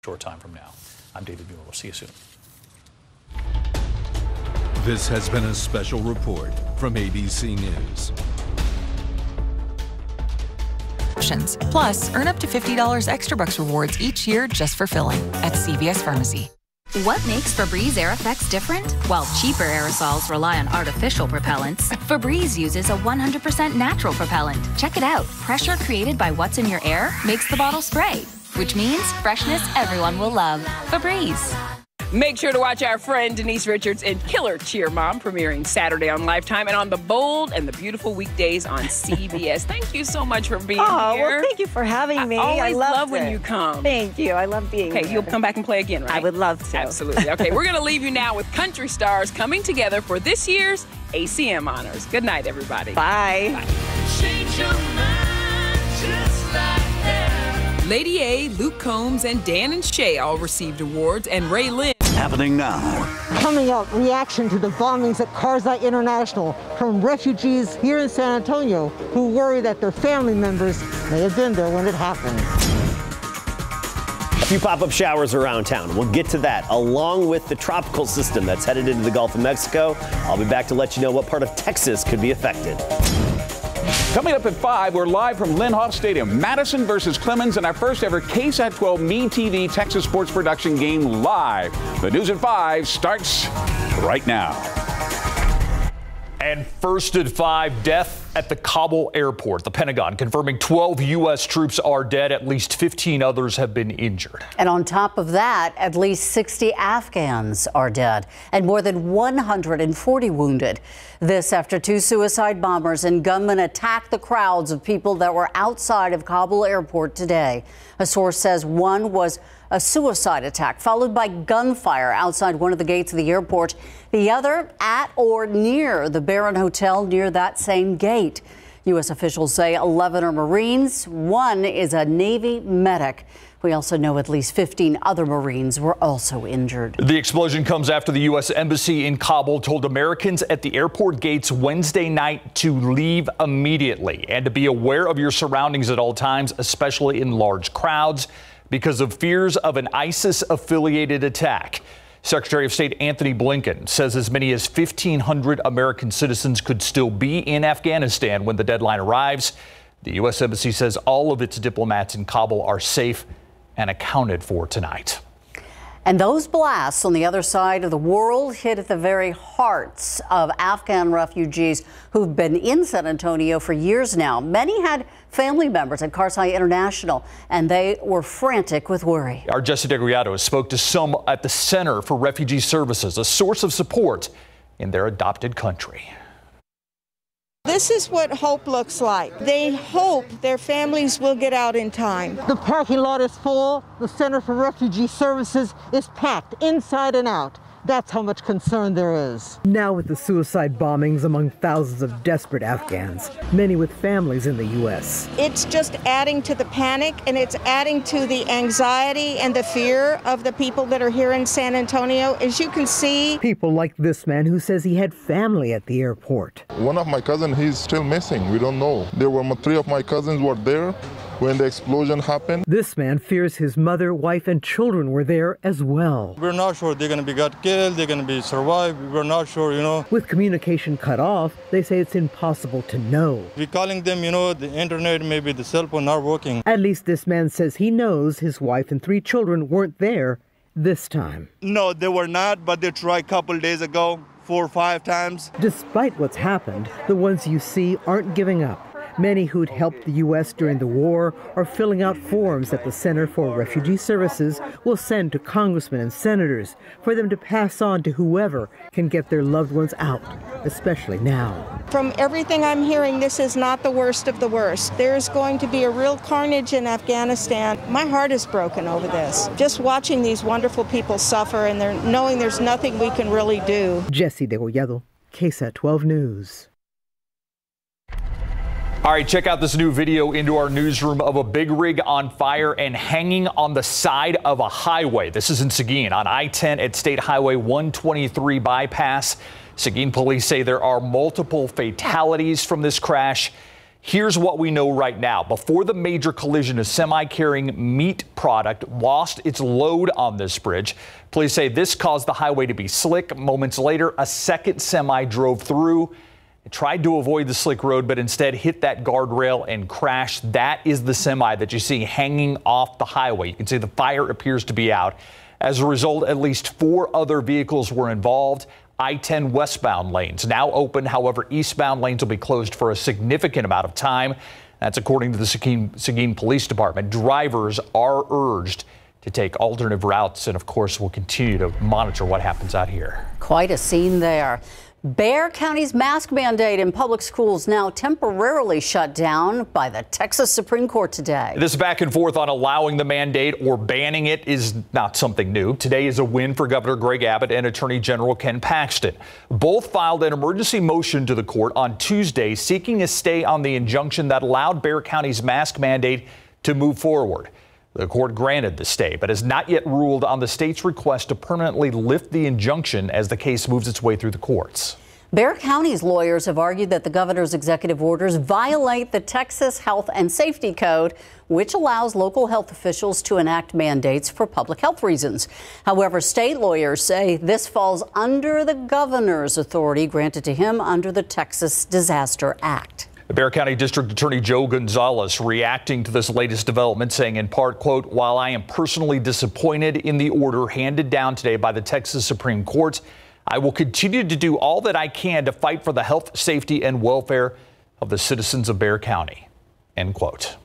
short time from now. I'm David Mueller. We'll see you soon. This has been a special report from ABC News. Plus, earn up to $50 extra bucks rewards each year just for filling at CVS Pharmacy. What makes Febreze Air Effects different? While cheaper aerosols rely on artificial propellants, Febreze uses a 100% natural propellant. Check it out. Pressure created by what's in your air makes the bottle spray, which means freshness everyone will love. Febreze. Make sure to watch our friend Denise Richards in Killer Cheer Mom, premiering Saturday on Lifetime and on The Bold and the Beautiful weekdays on CBS. Thank you so much for being here. Well, thank you for having me. I love when you come. Thank you. I love being here. Okay, you'll come back and play again, right? I would love to. Absolutely. Okay, we're going to leave you now with country stars coming together for this year's ACM Honors. Good night, everybody. Bye. Bye. Lady A, Luke Combs, and Dan and Shay all received awards, and Ray Lynn. Happening now. Coming up, reaction to the bombings at KSAT International from refugees here in San Antonio who worry that their family members may have been there when it happened. A few pop-up showers around town. We'll get to that, along with the tropical system that's headed into the Gulf of Mexico. I'll be back to let you know what part of Texas could be affected. Coming up at 5, we're live from Lynn Hoff Stadium. Madison versus Clemens in our first ever KSAT 12 MeTV Texas Sports Production game live. The news at 5 starts right now. And first at 5, death at the Kabul airport. The Pentagon confirming 12 U.S. troops are dead. At least 15 others have been injured. And on top of that, at least 60 Afghans are dead and more than 140 wounded. This after 2 suicide bombers and gunmen attacked the crowds of people that were outside of Kabul airport today. A source says one was a suicide attack followed by gunfire outside one of the gates of the airport. The other at or near the Barron Hotel near that same gate. U.S. officials say 11 are Marines. 1 is a Navy medic. We also know at least 15 other Marines were also injured. The explosion comes after the U.S. Embassy in Kabul told Americans at the airport gates Wednesday night to leave immediately and to be aware of your surroundings at all times, especially in large crowds, because of fears of an ISIS-affiliated attack. Secretary of State Anthony Blinken says as many as 1,500 American citizens could still be in Afghanistan when the deadline arrives. The U.S. Embassy says all of its diplomats in Kabul are safe and accounted for tonight. And those blasts on the other side of the world hit at the very hearts of Afghan refugees who've been in San Antonio for years now. Many had family members at KSAT International, and they were frantic with worry. Our Jesse DeGuiado spoke to some at the Center for Refugee Services, a source of support in their adopted country. This is what hope looks like. They hope their families will get out in time. The parking lot is full. The Center for Refugee Services is packed inside and out. That's how much concern there is. Now with the suicide bombings among thousands of desperate Afghans, many with families in the U.S. It's just adding to the panic, and it's adding to the anxiety and the fear of the people that are here in San Antonio. As you can see, people like this man who says he had family at the airport. One of my cousins, he's still missing. We don't know. There were 3 of my cousins were there when the explosion happened. This man fears his mother, wife, and children were there as well. We're not sure they're going to be got killed, they're going to be survived. We're not sure, With communication cut off, they say it's impossible to know. We're calling them, the internet, maybe the cell phone not working. At least this man says he knows his wife and 3 children weren't there this time. No, they were not, but they tried a couple days ago, 4 or 5 times. Despite what's happened, the ones you see aren't giving up. Many who'd helped the U.S. during the war are filling out forms that the Center for Refugee Services will send to congressmen and senators for them to pass on to whoever can get their loved ones out, especially now. from everything I'm hearing, this is not the worst of the worst. There's going to be a real carnage in Afghanistan. My heart is broken over this. Just watching these wonderful people suffer and knowing there's nothing we can really do. Jesse Degollado, KSAT 12 News. All right, check out this new video into our newsroom of a big rig on fire and hanging on the side of a highway. This is in Seguin on I-10 at State Highway 123 bypass. Seguin police say there are multiple fatalities from this crash. Here's what we know right now. Before the major collision, a semi carrying meat product lost its load on this bridge. Police say this caused the highway to be slick. Moments later, a second semi drove through. It tried to avoid the slick road, but instead hit that guardrail and crashed. That is the semi that you see hanging off the highway. You can see the fire appears to be out. As a result, at least 4 other vehicles were involved. I-10 westbound lanes now open. However, eastbound lanes will be closed for a significant amount of time. That's according to the Seguin Police Department. Drivers are urged to take alternative routes, and of course, we'll continue to monitor what happens out here. Quite a scene there. Bexar County's mask mandate in public schools now temporarily shut down by the Texas Supreme Court today. This back and forth on allowing the mandate or banning it is not something new. Today is a win for Governor Greg Abbott and Attorney General Ken Paxton. Both filed an emergency motion to the court on Tuesday seeking a stay on the injunction that allowed Bexar County's mask mandate to move forward. The court granted the stay, but has not yet ruled on the state's request to permanently lift the injunction as the case moves its way through the courts. Bexar County's lawyers have argued that the governor's executive orders violate the Texas Health and Safety Code, which allows local health officials to enact mandates for public health reasons. However, state lawyers say this falls under the governor's authority granted to him under the Texas Disaster Act. The Bexar County District Attorney Joe Gonzalez reacting to this latest development, saying in part, quote, "While I am personally disappointed in the order handed down today by the Texas Supreme Court, I will continue to do all that I can to fight for the health, safety, and welfare of the citizens of Bexar County," end quote.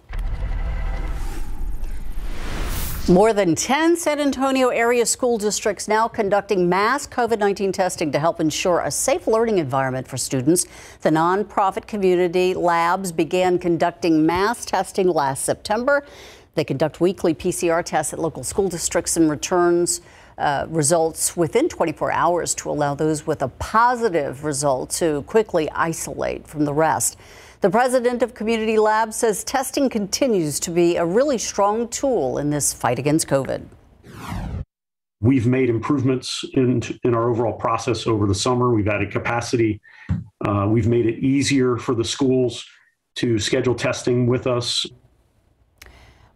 More than 10 San Antonio area school districts now conducting mass COVID-19 testing to help ensure a safe learning environment for students. The nonprofit community labs began conducting mass testing last September. They conduct weekly PCR tests at local school districts and returns results within 24 hours to allow those with a positive result to quickly isolate from the rest. The president of Community Labs says testing continues to be a really strong tool in this fight against COVID. We've made improvements in our overall process over the summer. We've added capacity. We've made it easier for the schools to schedule testing with us.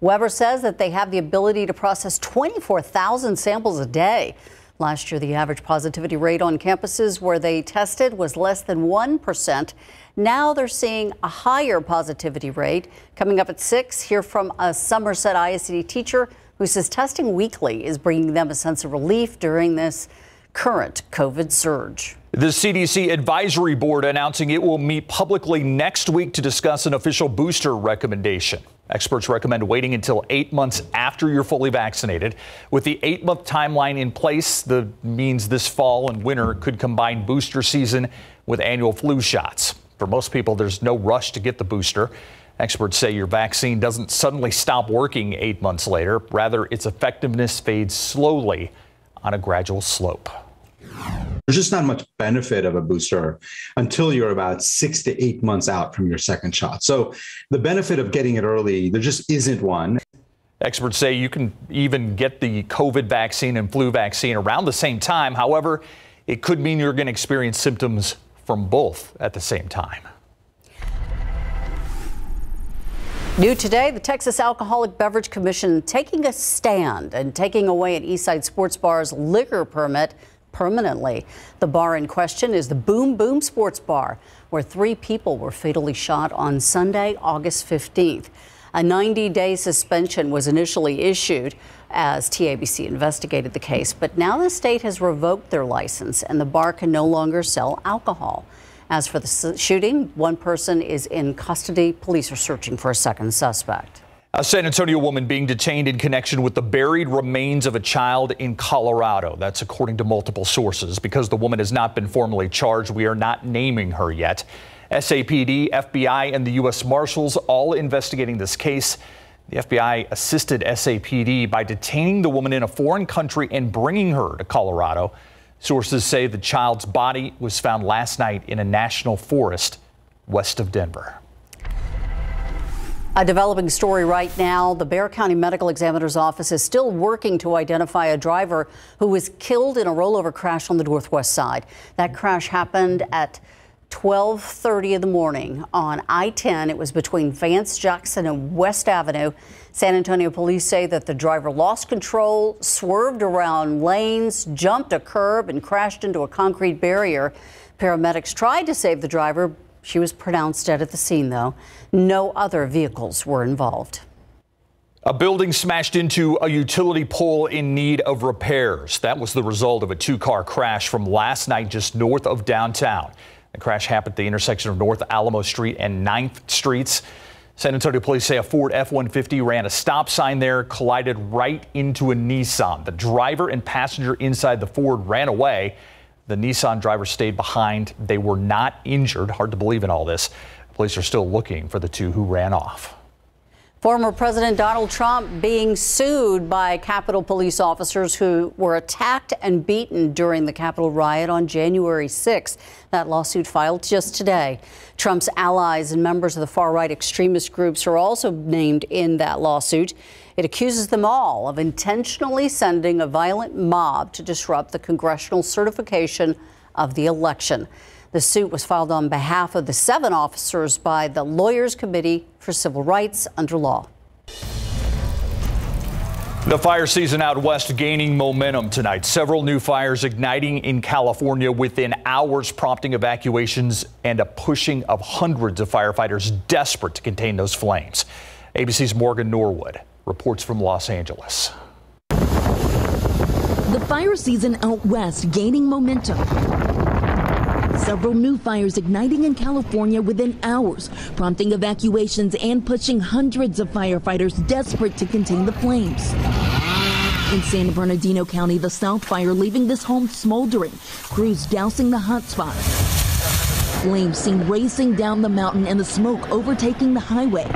Weber says that they have the ability to process 24,000 samples a day. Last year, the average positivity rate on campuses where they tested was less than 1%. Now they're seeing a higher positivity rate. Coming up at 6, hear from a Somerset ISD teacher who says testing weekly is bringing them a sense of relief during this current COVID surge. The CDC Advisory Board announcing it will meet publicly next week to discuss an official booster recommendation. Experts recommend waiting until 8 months after you're fully vaccinated. With the 8-month timeline in place, that means this fall and winter could combine booster season with annual flu shots. For most people, there's no rush to get the booster. Experts say your vaccine doesn't suddenly stop working 8 months later. Rather, its effectiveness fades slowly on a gradual slope. There's just not much benefit of a booster until you're about 6 to 8 months out from your second shot. So the benefit of getting it early, there just isn't one. Experts say you can even get the COVID vaccine and flu vaccine around the same time. However, it could mean you're going to experience symptoms from both at the same time. New today, the Texas Alcoholic Beverage Commission taking a stand and taking away an Eastside Sports Bar's liquor permit permanently. The bar in question is the Boom Boom Sports Bar, where 3 people were fatally shot on Sunday, August 15th. A 90-day suspension was initially issued as TABC investigated the case, but now the state has revoked their license and the bar can no longer sell alcohol. As for the shooting, 1 person is in custody. Police are searching for a second suspect. A San Antonio woman being detained in connection with the buried remains of a child in Colorado. That's according to multiple sources. Because the woman has not been formally charged, we are not naming her yet. SAPD, FBI, and the U.S. Marshals all investigating this case. The FBI assisted SAPD by detaining the woman in a foreign country and bringing her to Colorado. Sources say the child's body was found last night in a national forest west of Denver. A developing story right now. The Bexar County Medical Examiner's Office is still working to identify a driver who was killed in a rollover crash on the northwest side. That crash happened at 12:30 in the morning on I-10. It was between Vance Jackson and West Avenue. San Antonio police say that the driver lost control, swerved around lanes, jumped a curb, and crashed into a concrete barrier. Paramedics tried to save the driver. She was pronounced dead at the scene, though. No other vehicles were involved. A building smashed into a utility pole in need of repairs. That was the result of a two-car crash from last night just north of downtown. The crash happened at the intersection of North Alamo Street and 9th Streets. San Antonio police say a Ford F-150 ran a stop sign there, collided right into a Nissan. The driver and passenger inside the Ford ran away. The Nissan driver stayed behind. They were not injured. Hard to believe in all this. Police are still looking for the two who ran off. Former President Donald Trump being sued by Capitol police officers who were attacked and beaten during the Capitol riot on January 6th. That lawsuit filed just today. Trump's allies and members of the far-right extremist groups are also named in that lawsuit. It accuses them all of intentionally sending a violent mob to disrupt the congressional certification of the election. The suit was filed on behalf of the 7 officers by the Lawyers Committee for Civil Rights under law. The fire season out west gaining momentum tonight. Several new fires igniting in California within hours, prompting evacuations and a pushing of hundreds of firefighters desperate to contain those flames. ABC's Morgan Norwood reports from Los Angeles. The fire season out west gaining momentum. Several new fires igniting in California within hours, prompting evacuations and pushing hundreds of firefighters desperate to contain the flames. In San Bernardino County, the South Fire leaving this home smoldering, crews dousing the hot spot. Flames seen racing down the mountain and the smoke overtaking the highway.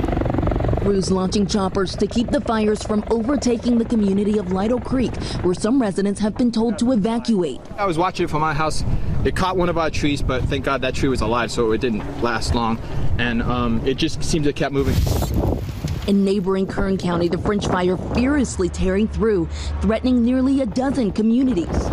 Crews launching choppers to keep the fires from overtaking the community of Lytle Creek, where some residents have been told to evacuate. I was watching it from my house. It caught one of our trees, but thank God that tree was alive, so it didn't last long. And it just seemed to keep moving. In neighboring Kern County, the French fire furiously tearing through, threatening nearly a dozen communities.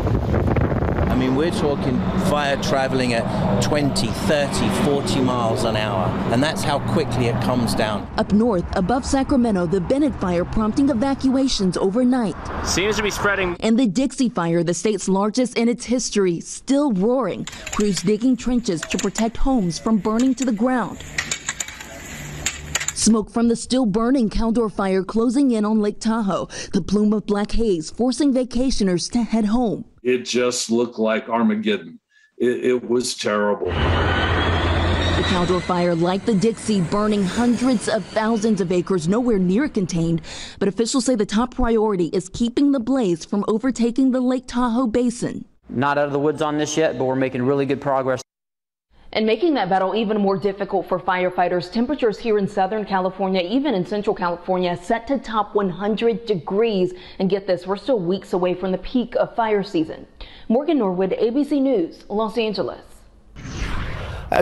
I mean, we're talking fire traveling at 20, 30, 40 miles an hour, and that's how quickly it comes down. Up north, above Sacramento, the Bennett fire prompting evacuations overnight. Seems to be spreading. And the Dixie fire, the state's largest in its history, still roaring. Crews digging trenches to protect homes from burning to the ground. Smoke from the still burning Caldor fire closing in on Lake Tahoe, the plume of black haze forcing vacationers to head home. It just looked like Armageddon. It was terrible. The Caldor fire, like the Dixie, burning hundreds of thousands of acres, nowhere near contained. But officials say the top priority is keeping the blaze from overtaking the Lake Tahoe basin. Not out of the woods on this yet, but we're making really good progress. And making that battle even more difficult for firefighters, temperatures here in Southern California, even in Central California, set to top 100 degrees. And get this, we're still weeks away from the peak of fire season. Morgan Norwood, ABC News, Los Angeles.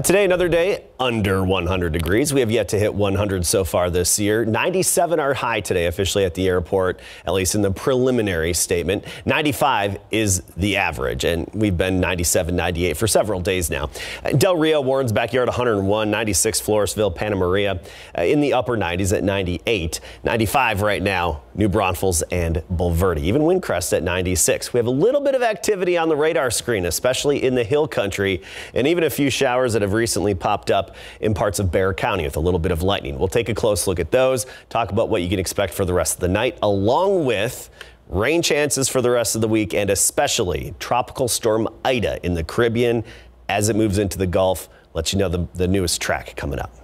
Today, another day under 100 degrees. We have yet to hit 100 so far this year. 97 are high today, officially at the airport, at least in the preliminary statement. 95 is the average, and we've been 97, 98 for several days now. Del Rio, Warren's Backyard, 101, 96, Floresville, Santa Maria in the upper 90s at 98. 95 right now, New Braunfels and Bulverde. Even Windcrest at 96. We have a little bit of activity on the radar screen, especially in the hill country, and even a few showers that have recently popped up in parts of Bexar County with a little bit of lightning. We'll take a close look at those, talk about what you can expect for the rest of the night, along with rain chances for the rest of the week, and especially Tropical Storm Ida in the Caribbean as it moves into the Gulf. Let you know the newest track coming up.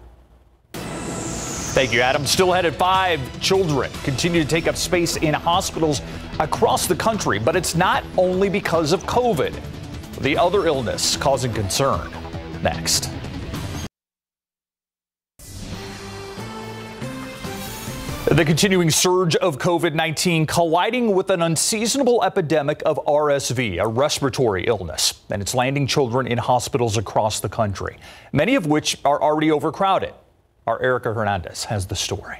Thank you, Adam. Still ahead at 5, children continue to take up space in hospitals across the country, but it's not only because of COVID. The other illness causing concern. Next. The continuing surge of COVID-19 colliding with an unseasonable epidemic of RSV, a respiratory illness, and it's landing children in hospitals across the country, many of which are already overcrowded. Our Erica Hernandez has the story.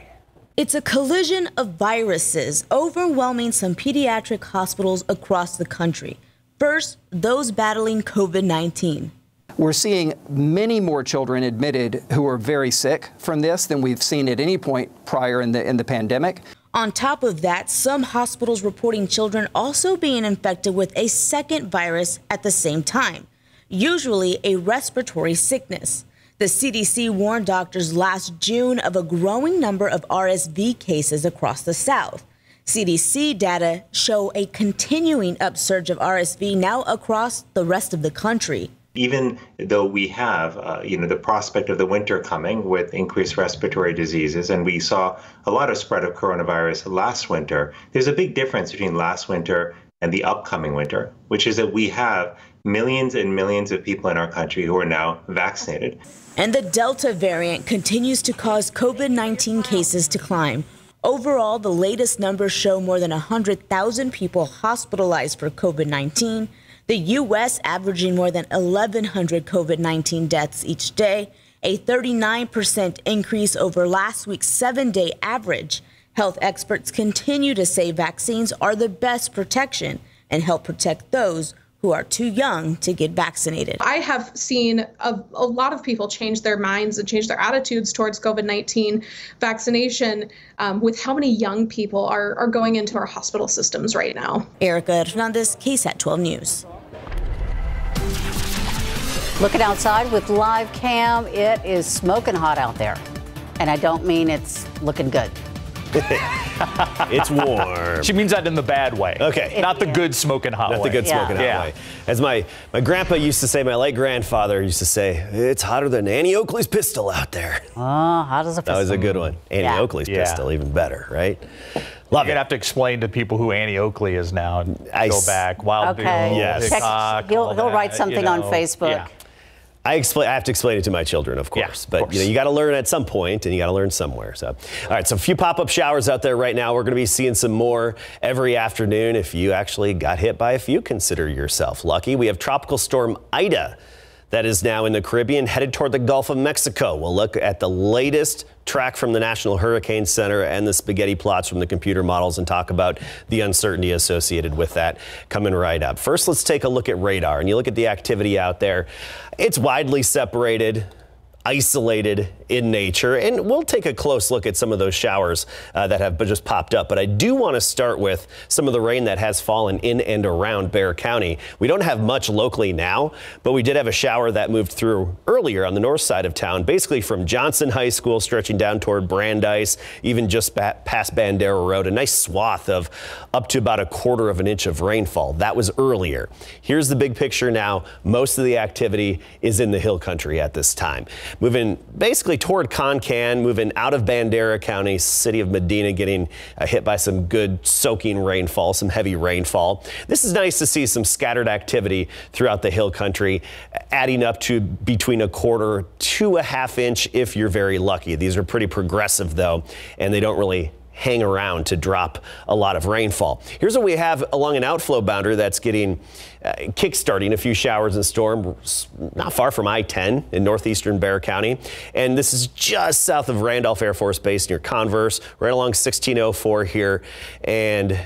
It's a collision of viruses overwhelming some pediatric hospitals across the country. First, those battling COVID-19. We're seeing many more children admitted who are very sick from this than we've seen at any point prior in the pandemic. On top of that, some hospitals reporting children also being infected with a second virus at the same time, usually a respiratory sickness. The CDC warned doctors last June of a growing number of RSV cases across the South. CDC data show a continuing upsurge of RSV now across the rest of the country. Even though we have, the prospect of the winter coming with increased respiratory diseases, and we saw a lot of spread of coronavirus last winter, there's a big difference between last winter and the upcoming winter, which is that we have millions and millions of people in our country who are now vaccinated. And the Delta variant continues to cause COVID-19 cases to climb. Overall, the latest numbers show more than 100,000 people hospitalized for COVID-19. The U.S. averaging more than 1,100 COVID-19 deaths each day, a 39% increase over last week's 7-day average. Health experts continue to say vaccines are the best protection and help protect those who are too young to get vaccinated. I have seen a lot of people change their minds and change their attitudes towards COVID-19 vaccination with how many young people are going into our hospital systems right now. Erica Hernandez, KSAT 12 News. Looking outside with live cam, it is smoking hot out there. And I don't mean it's looking good. It's warm. She means that in the bad way. Okay. Not the good smoking hot way. Not the good smoking hot way. As my grandpa used to say, my late grandfather used to say, it's hotter than Annie Oakley's pistol out there. Oh, hot as a pistol. That was a good one. Annie Oakley's pistol, even better, right? Love it. You're going to have to explain to people who Annie Oakley is now. Go back. Wild Bill, yes. Hickok, He'll write something on Facebook. Yeah. I have to explain it to my children, of course. But you got to learn at some point, and you got to learn somewhere. So, all right. So a few pop-up showers out there right now. We're going to be seeing some more every afternoon. If you actually got hit by a few, consider yourself lucky. We have Tropical Storm Ida that is now in the Caribbean, headed toward the Gulf of Mexico. We'll look at the latest track from the National Hurricane Center and the spaghetti plots from the computer models and talk about the uncertainty associated with that coming right up. First, let's take a look at radar. And you look at the activity out there. It's widely separated, isolated in nature, and we'll take a close look at some of those showers that have just popped up. But I do want to start with some of the rain that has fallen in and around Bexar County. We don't have much locally now, but we did have a shower that moved through earlier on the north side of town, basically from Johnson High School stretching down toward Brandeis, even just past Bandera Road, a nice swath of up to about 1/4 of an inch of rainfall. That was earlier. Here's the big picture now. Most of the activity is in the hill country at this time. Moving basically toward Concan, moving out of Bandera County, city of Medina getting hit by some good soaking rainfall, some heavy rainfall. This is nice to see some scattered activity throughout the hill country, adding up to between 1/4 to 1/2 inch if you're very lucky. These are pretty progressive though, and they don't really hang around to drop a lot of rainfall. Here's what we have along an outflow boundary that's getting kick-starting a few showers and storms not far from I-10 in northeastern Bexar County. And this is just south of Randolph Air Force Base near Converse, right along 1604 here, and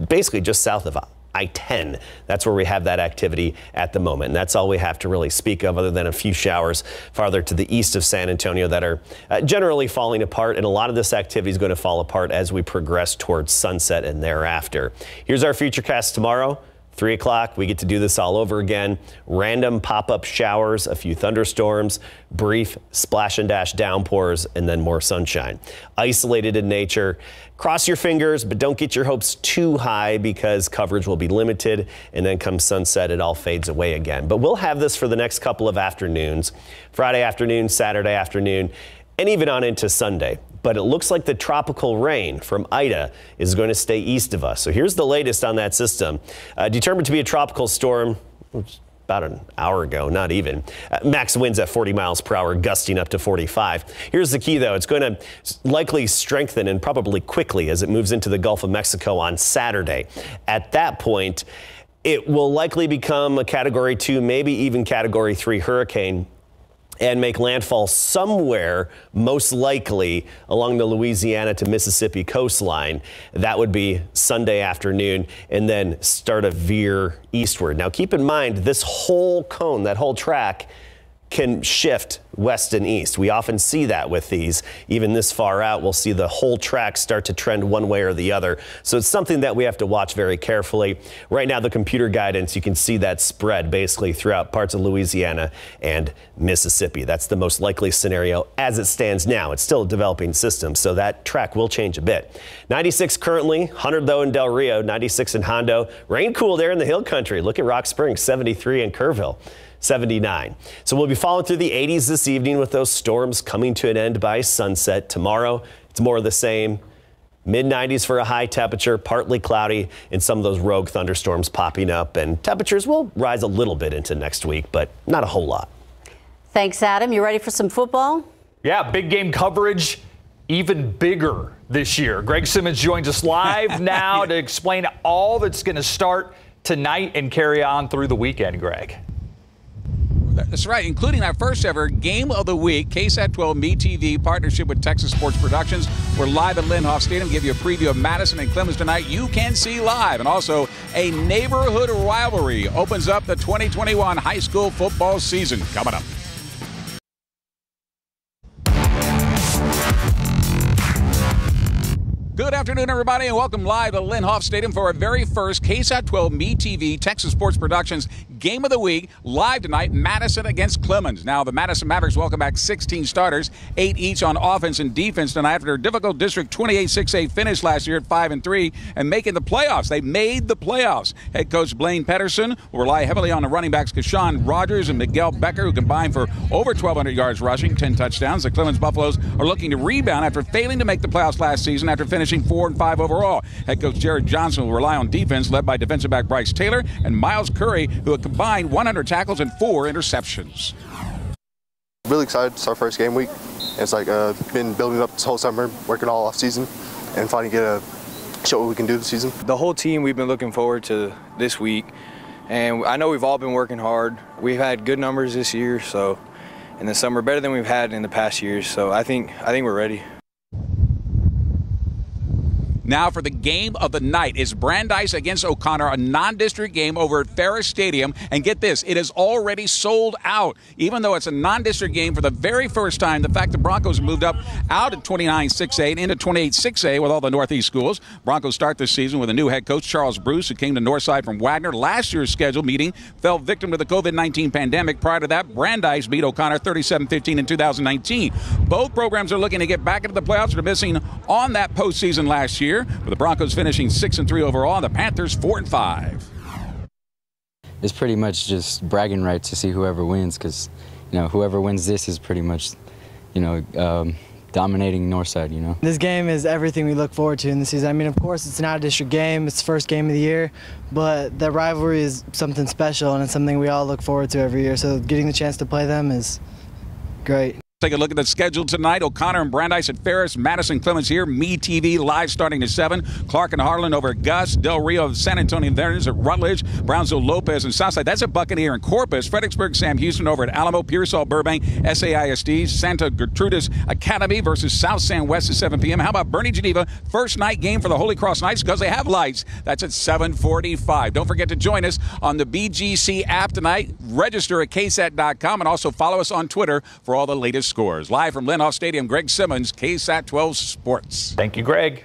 basically just south of I-10. That's where we have that activity at the moment. And that's all we have to really speak of other than a few showers farther to the east of San Antonio that are generally falling apart. And a lot of this activity is going to fall apart as we progress towards sunset and thereafter. Here's our futurecast tomorrow. 3 o'clock, we get to do this all over again. Random pop-up showers, a few thunderstorms, brief splash and dash downpours, and then more sunshine. Isolated in nature. Cross your fingers, but don't get your hopes too high because coverage will be limited, and then come sunset, it all fades away again. But we'll have this for the next couple of afternoons, Friday afternoon, Saturday afternoon, and even on into Sunday. But it looks like the tropical rain from Ida is going to stay east of us. So here's the latest on that system. Determined to be a tropical storm about an hour ago, not even. Max winds at 40 miles per hour, gusting up to 45. Here's the key, though. It's going to likely strengthen and probably quickly as it moves into the Gulf of Mexico on Saturday. At that point, it will likely become a Category 2, maybe even Category 3 hurricane. and make landfall somewhere, most likely along the Louisiana to Mississippi coastline. That would be Sunday afternoon, and then start a veer eastward. Now keep in mind, this whole cone, that whole track, can shift west and east. We often see that with these. Even this far out, we'll see the whole track start to trend one way or the other. So it's something that we have to watch very carefully. Right now, the computer guidance, you can see that spread basically throughout parts of Louisiana and Mississippi. That's the most likely scenario as it stands now. It's still a developing system, so that track will change a bit. 96 currently, 100 though in Del Rio, 96 in Hondo. Rain cool there in the hill country. Look at Rock Springs, 73 in Kerrville. 79. So we'll be following through the 80s this evening with those storms coming to an end by sunset. Tomorrow, it's more of the same. Mid-90s for a high temperature, partly cloudy, and some of those rogue thunderstorms popping up. And temperatures will rise a little bit into next week, but not a whole lot. Thanks, Adam. You ready for some football? Yeah, big game coverage, even bigger this year. Greg Simmons joins us live now to explain all that's going to start tonight and carry on through the weekend, Greg. That's right, including our first ever Game of the Week, KSAT 12 MeTV partnership with Texas Sports Productions. We're live at Lindhoff Stadium. Give you a preview of Madison and Clemens tonight. You can see live. And also a neighborhood rivalry opens up the 2021 high school football season. Coming up. Good afternoon, everybody, and welcome live to Lindhoff Stadium for our very first KSAT 12 MeTV Texas Sports Productions Game of the Week. Live tonight, Madison against Clemens. Now, the Madison Mavericks welcome back 16 starters, 8 each on offense and defense tonight after a difficult District 28-6A finish last year at 5-3 and making the playoffs. They made the playoffs. Head coach Blaine Pedersen will rely heavily on the running backs Kashawn Rogers and Miguel Becker, who combined for over 1,200 yards rushing, 10 touchdowns. The Clemens Buffaloes are looking to rebound after failing to make the playoffs last season after finishing 4-5 overall. Head coach Jared Johnson will rely on defense led by defensive back Bryce Taylor and Miles Curry, who have combined 100 tackles and 4 interceptions. Really excited. It's our first game week. It's like been building up this whole summer, working all off season, and finally get a show what we can do this season. The whole team, we've been looking forward to this week, and I know we've all been working hard. We've had good numbers this year, so in the summer, better than we've had in the past years. So I think we're ready. Now for the game of the night. It's Brandeis against O'Connor, a non-district game over at Ferris Stadium. And get this, it is already sold out. Even though it's a non-district game for the very first time, the fact the Broncos moved up out of 29-6A and into 28-6A with all the Northeast schools. Broncos start this season with a new head coach, Charles Bruce, who came to Northside from Wagner. Last year's scheduled meeting fell victim to the COVID-19 pandemic. Prior to that, Brandeis beat O'Connor 37-15 in 2019. Both programs are looking to get back into the playoffs after missing on that postseason last year, with the Broncos finishing 6-3 overall and the Panthers 4-5. It's pretty much just bragging rights to see whoever wins, because whoever wins this is pretty much dominating Northside. This game is everything we look forward to in the season. I mean, of course, it's not a district game. It's the first game of the year, but the rivalry is something special, and it's something we all look forward to every year. So getting the chance to play them is great. Take a look at the schedule tonight. O'Connor and Brandeis at Ferris, Madison Clemens here. MeTV live starting at 7. Clark and Harlan over at Gus. Del Rio of San Antonio Vernon at Rutledge. Brownsville Lopez and Southside. That's at Buccaneer and Corpus. Fredericksburg Sam Houston over at Alamo. Pearsall Burbank. SAISD. Santa Gertrudis Academy versus South San West at 7 p.m. How about Bernie Geneva? First night game for the Holy Cross Knights because they have lights. That's at 7:45. Don't forget to join us on the BGC app tonight. Register at KSAT.com and also follow us on Twitter for all the latest scores. Live from Lindhoff Stadium, Greg Simmons, KSAT 12 Sports. Thank you, Greg.